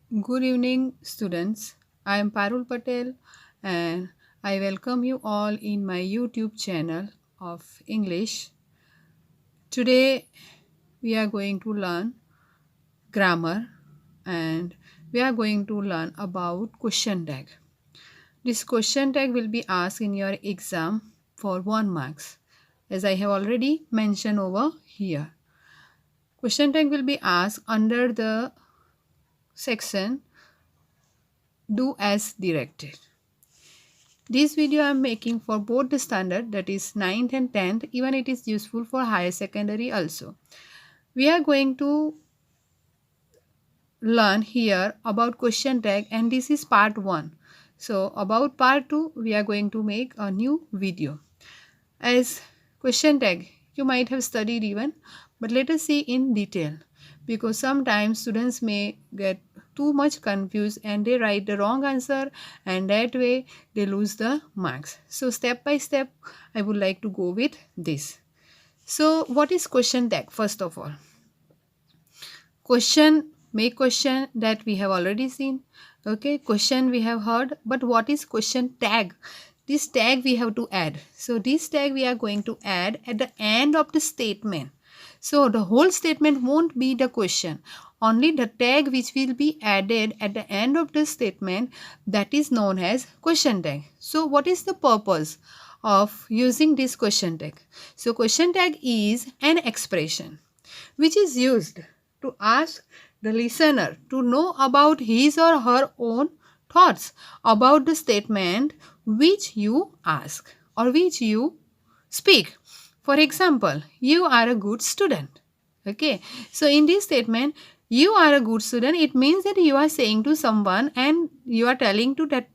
Good evening, students. I am Parul Patel and I welcome you all in my YouTube channel of English. Today, we are going to learn grammar and we are going to learn about question tag. This question tag will be asked in your exam for 1 marks, as I have already mentioned over here. Question tag will be asked under the section do as directed. This video I am making for both the standard, that is 9th and 10th, even it is useful for higher secondary also. We are going to learn here about question tag and this is part 1. So about part 2 we are going to make a new video. As question tag you might have studied even, but let us see in detail, because sometimes students may get too much confused and they write the wrong answer and that way they lose the marks. So step by step I would like to go with this. So what is question tag? First of all, question, make question, that we have already seen. Okay, question we have heard, but what is question tag? This tag we have to add. So this tag we are going to add at the end of the statement. So the whole statement won't be the question, only the tag which will be added at the end of the statement, that is known as question tag. So what is the purpose of using this question tag? So question tag is an expression which is used to ask the listener to know about his or her own thoughts about the statement which you ask or which you speak. For example, you are a good student. Okay, so in this statement, you are a good student, it means that you are saying to someone and you are telling to that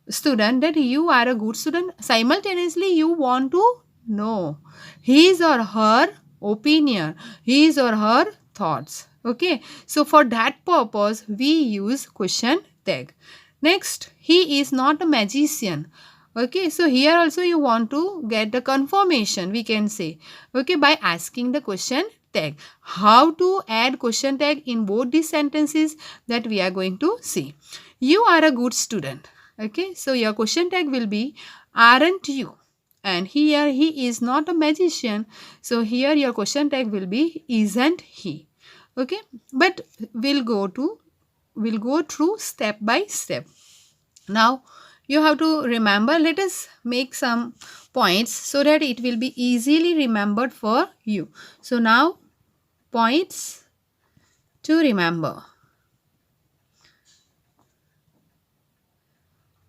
student that you are a good student. Simultaneously, you want to know his or her opinion, his or her thoughts. Okay, so for that purpose, we use question tag. Next, he is not a magician. Okay, so here also you want to get the confirmation, we can say, okay, by asking the question tag. How to add question tag in both these sentences, that we are going to see. You are a good student. Okay, so your question tag will be aren't you, and here he is not a magician, so here your question tag will be isn't he. Okay, but we'll go through step by step. Now you have to remember, let us make some points so that it will be easily remembered for you. So now points to remember.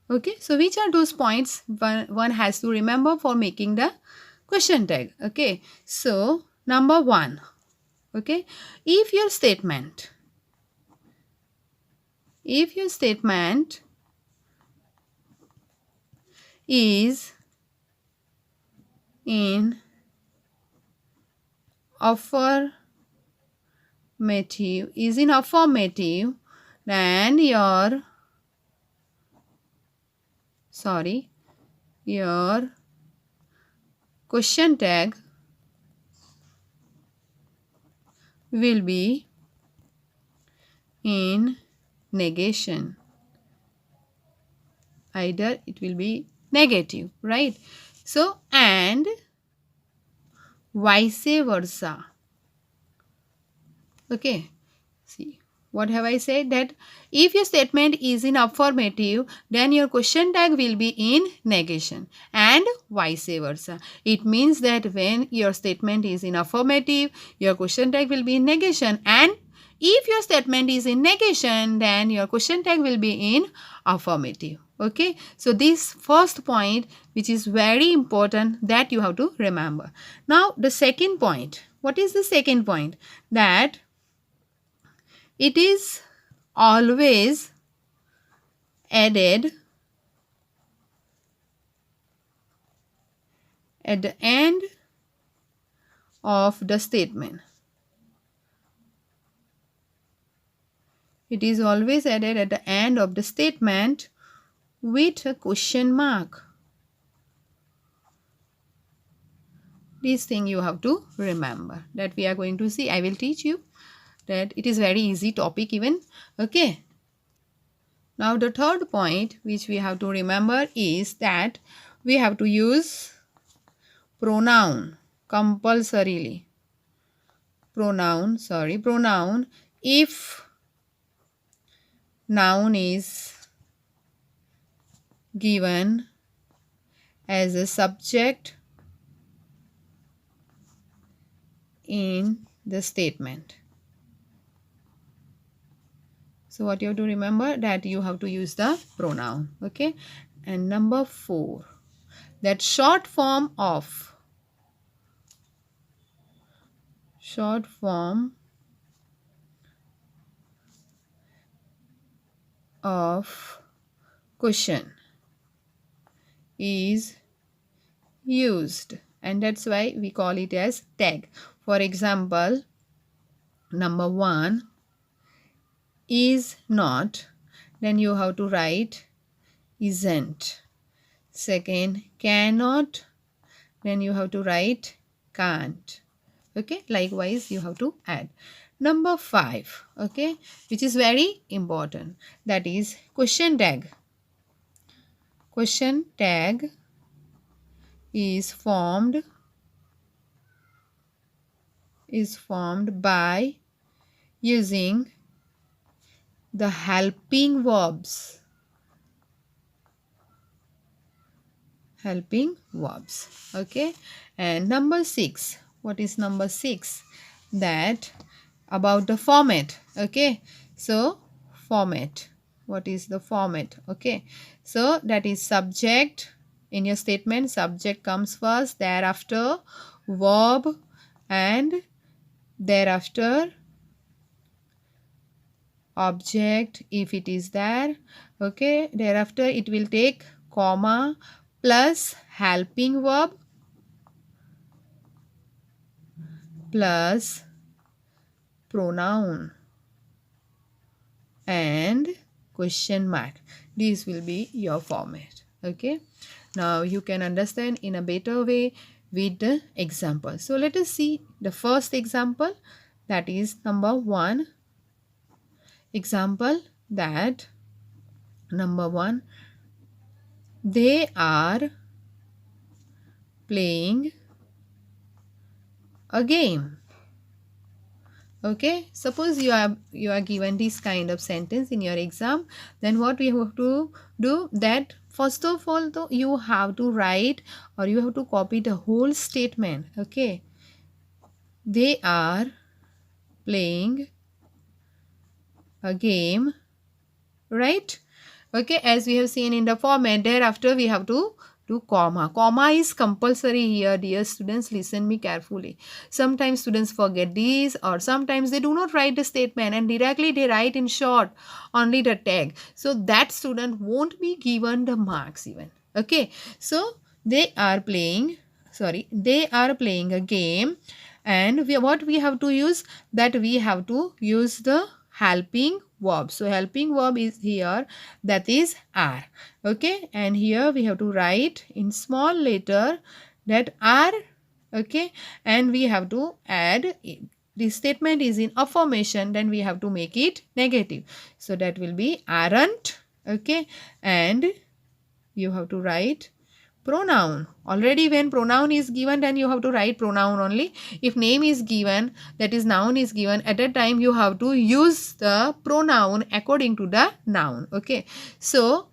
Okay, so which are those points one has to remember for making the question tag? Okay, so number 1, okay, if your statement is in affirmative, then your question tag will be in negation. Either it will be negative, right? So, and vice versa. Okay, see, what have I said? That if your statement is in affirmative, then your question tag will be in negation, and vice versa. It means that when your statement is in affirmative, your question tag will be in negation, and if your statement is in negation, then your question tag will be in affirmative. Okay, so this first point, which is very important, that you have to remember. Now the second point, what is the second point? That it is always added at the end of the statement. It is always added at the end of the statement with a question mark. This thing you have to remember, that we are going to see. I will teach you that it is very easy topic even. Okay, Now the third point which we have to remember is that we have to use pronoun compulsorily. Pronoun if noun is given as a subject in the statement. So what you have to remember, that you have to use the pronoun. Okay. And number 4, that short form of question is used, and that's why we call it as tag. For example, number 1, is not, then you have to write isn't. Second, cannot, then you have to write can't. Okay, likewise you have to add. Number 5, okay, which is very important, that is question tag. Question tag is formed by using the helping verbs. Okay. And number 6, what is number 6? That about the format. Okay, so format, what is the format? Okay, so that is subject. In your statement, subject comes first, thereafter verb, and thereafter object if it is there. Okay, thereafter it will take comma plus helping verb plus pronoun and question mark. This will be your format. Okay, now you can understand in a better way with the example. So let us see the first example, that is number 1 example. That number 1, they are playing a game. Okay, suppose you are given this kind of sentence in your exam, then what we have to do, that first of all though you have to write or you have to copy the whole statement. Okay, they are playing a game, right? Okay, as we have seen in the format, thereafter we have to do comma. Comma is compulsory here, dear students, listen me carefully. Sometimes students forget this, or sometimes they do not write the statement and directly they write in short only the tag. So that student won't be given the marks even. Okay, so they are playing a game, and what we have to use, that we have to use the helping verb. So helping verb is here, that is are. Okay, and here we have to write in small letter that are. Okay, and we have to add, the statement is in affirmation, then we have to make it negative, so that will be aren't. Okay, and you have to write pronoun. Already when pronoun is given, then you have to write pronoun only. If name is given, that is noun is given, at that time you have to use the pronoun according to the noun. Okay, so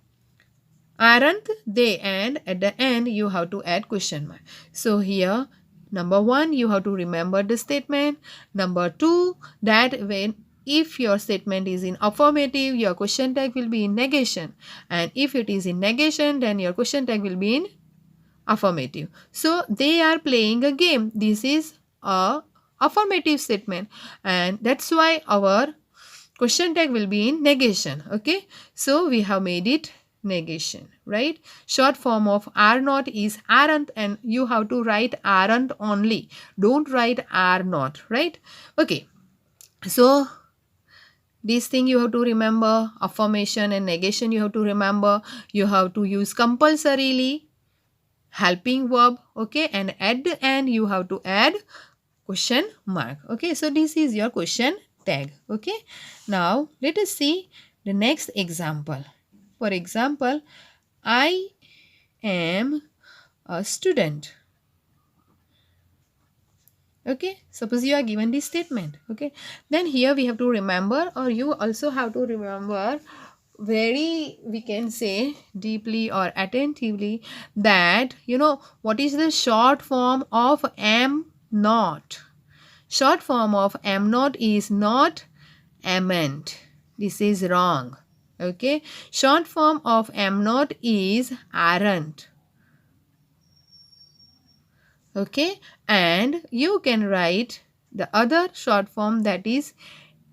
aren't they, and at the end you have to add question mark. So here number 1, you have to remember the statement. Number 2, that when if your statement is in affirmative, your question tag will be in negation, and if it is in negation, then your question tag will be in affirmative. So they are playing a game. This is a affirmative statement, and that's why our question tag will be in negation. Okay, so we have made it negation, right? Short form of are not is aren't, and you have to write aren't only, don't write are not, right? Okay, so this thing you have to remember, affirmation and negation you have to remember. You have to use compulsorily helping verb. Okay, and at the end you have to add question mark. Okay, so this is your question tag. Okay, now let us see the next example. For example, I am a student. Okay, suppose you are given this statement. Okay, then here we have to remember, or you also have to remember very, we can say, deeply or attentively, that what is the short form of am not. Short form of am not is not amn't. This is wrong. Okay, short form of am not is aren't. Okay, and you can write the other short form, that is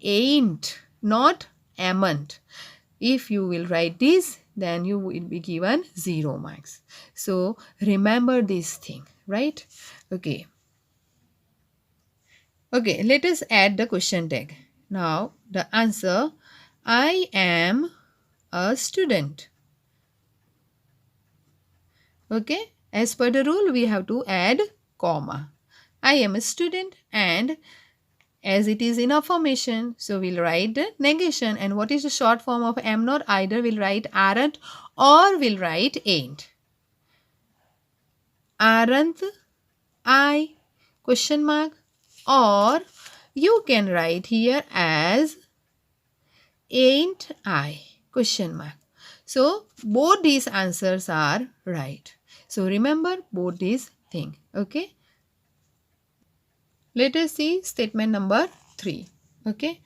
ain't, not amn't. If you will write this, then you will be given 0 marks. So remember this thing, right? Okay, let us add the question tag. Now the answer, I am a student. Okay, as per the rule, we have to add comma. I am a student, and as it is in affirmation, so we'll write the negation. And what is the short form of am not? Either we'll write aren't or we'll write ain't. Aren't I? Question mark. Or you can write here as ain't I? Question mark. So both these answers are right. So remember both these things. Okay. Let us see statement number 3. Okay.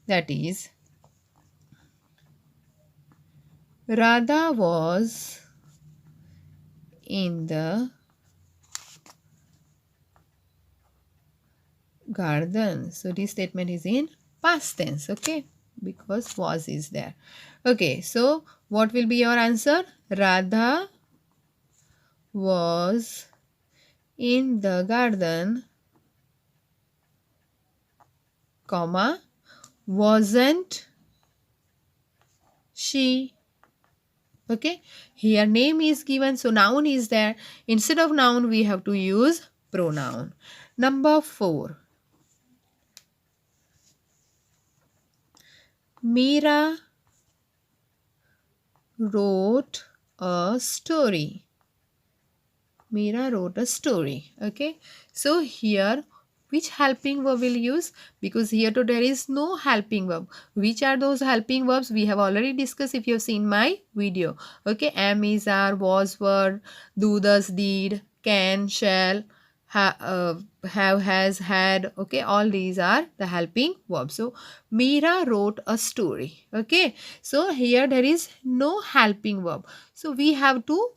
That is, Radha was in the garden. So this statement is in past tense. Okay. Because was is there. Okay. So what will be your answer? Radha was in the garden, comma, wasn't she? Okay, here name is given, so noun is there. Instead of noun, we have to use pronoun. Number 4. Meera wrote a story. Meera wrote a story. Okay, so here which helping verb will use? Because here too there is no helping verb. Which are those helping verbs? We have already discussed if you have seen my video. Okay, am, is, are, was, were, do, does, did, can, shall, have, has, had. Okay, all these are the helping verbs. So Meera wrote a story. Okay, so here there is no helping verb. So we have to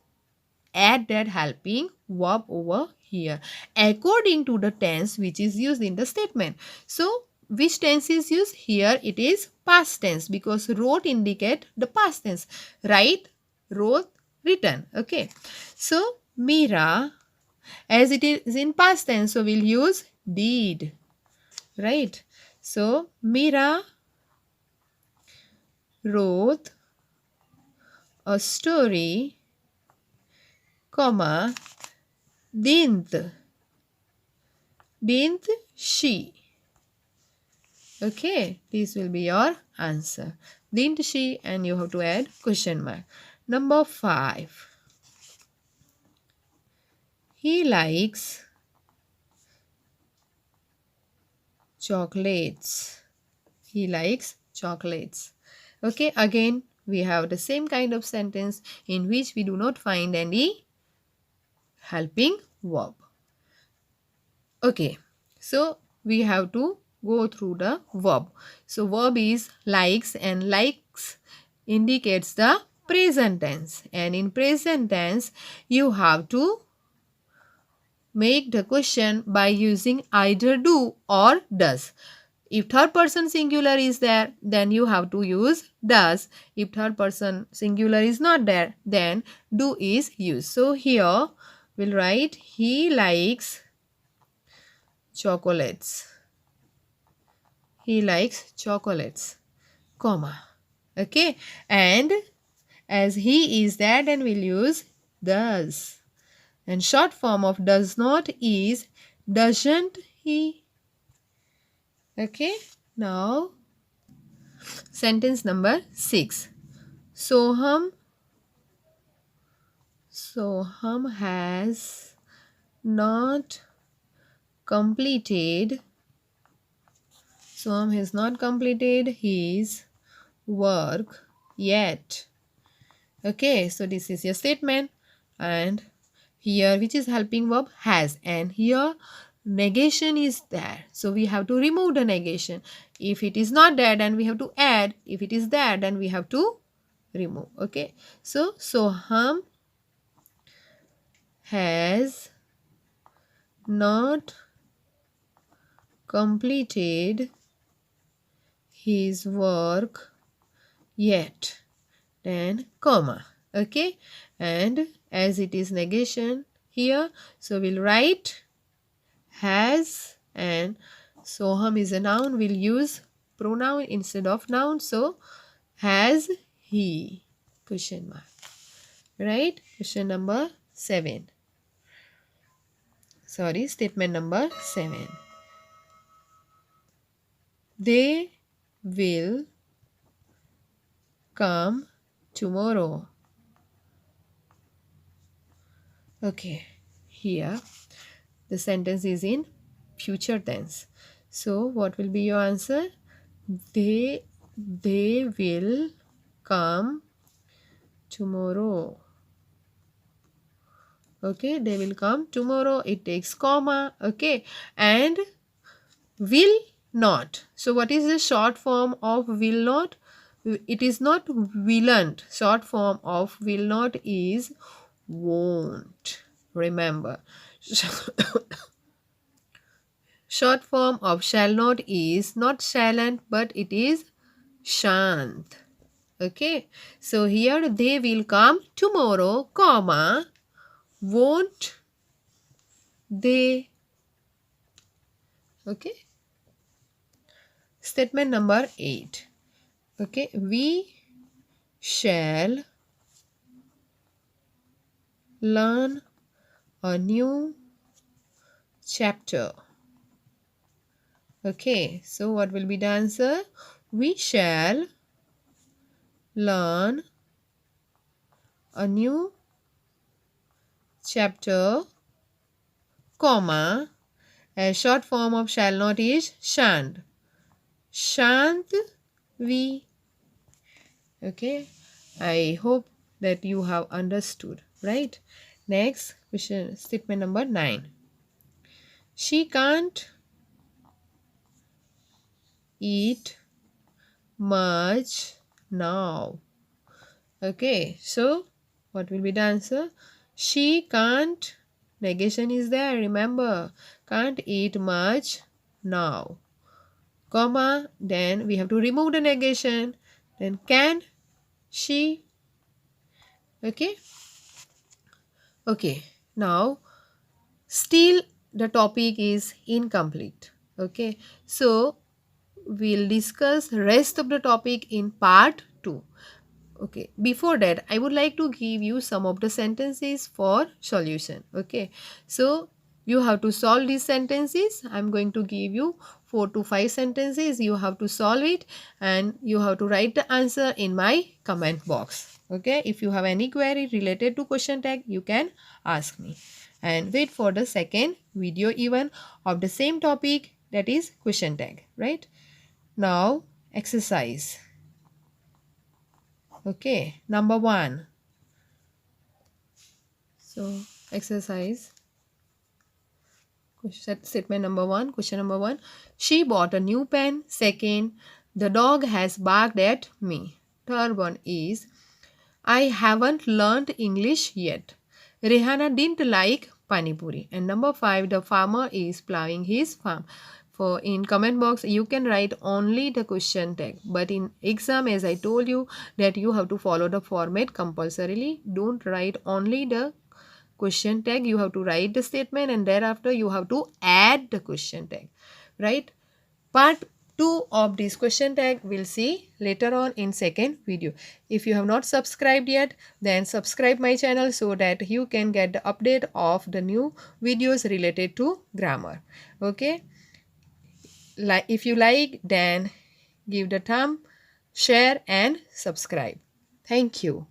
add that helping verb over here according to the tense which is used in the statement. So which tense is used here? It is past tense, because wrote indicate the past tense. Write, wrote, written. Okay, so Meera, as it is in past tense, so we'll use did, right? So Meera wrote a story, comma, didn't she? Okay, this will be your answer. Didn't she? And you have to add question mark. Number 5. He likes chocolates. He likes chocolates. Okay, again we have the same kind of sentence in which we do not find any helping verb. Okay, so we have to go through the verb. So verb is likes, and likes indicates the present tense, and in present tense you have to make the question by using either do or does. If third person singular is there, then you have to use does. If third person singular is not there, then do is used. So here we'll write he likes chocolates. He likes chocolates, comma. Okay, and as he is there, then we'll use does. And short form of does not is doesn't he. Okay, now sentence number 6. Soham Soham has not completed. Soham has not completed his work yet. Okay, so this is your statement, and here which is helping verb has, and here negation is there, so we have to remove the negation. If it is not there, then we have to add. If it is there, then we have to remove. Okay, so Soham has not completed his work yet, then comma. Okay, and as it is negation here, so we'll write has, and Soham is a noun, we'll use pronoun instead of noun, so has he, question mark. Right, question number 7, sorry, statement number 7. They will come tomorrow. Okay, here the sentence is in future tense, so what will be your answer? They will come tomorrow. Okay, they will come tomorrow, it takes comma. Okay, and will not, so what is the short form of will not? It is not willn't. Short form of will not is won't. Remember, short form of shall not is not shalln't, but it is shan't. Okay, so here they will come tomorrow, comma, won't they? Okay, statement number 8. Okay, we shall learn a new chapter. Okay, so what will be the answer? We shall learn a new chapter, comma, a short form of shall not is shan't. Shan't we? Okay, I hope that you have understood, right? Next question, statement number 9. She can't eat much now. Okay, so what will be the answer? She can't, negation is there, remember, can't eat much now, comma, then we have to remove the negation, then can she. Okay, okay, now still the topic is incomplete. Okay, so we'll discuss rest of the topic in part 2. Okay, before that I would like to give you some of the sentences for solution. Okay, so you have to solve these sentences. I'm going to give you 4 to 5 sentences. You have to solve it and you have to write the answer in my comment box. Okay, if you have any query related to question tag, you can ask me, and wait for the second video even of the same topic, that is question tag. Right, now exercise. Okay, number 1. So exercise, statement number 1, question number 1. She bought a new pen. Second, the dog has barked at me. Third one is, I haven't learned English yet. Rihanna didn't like pani puri. And number 5, the farmer is plowing his farm. For in comment box you can write only the question tag, but in exam, as I told you, that you have to follow the format compulsorily. Don't write only the question tag, you have to write the statement and thereafter you have to add the question tag. Right, part 2 of this question tag we'll see later on in second video. If you have not subscribed yet, then subscribe my channel so that you can get the update of the new videos related to grammar. Okay, if you like, then give the thumb, share and subscribe. Thank you.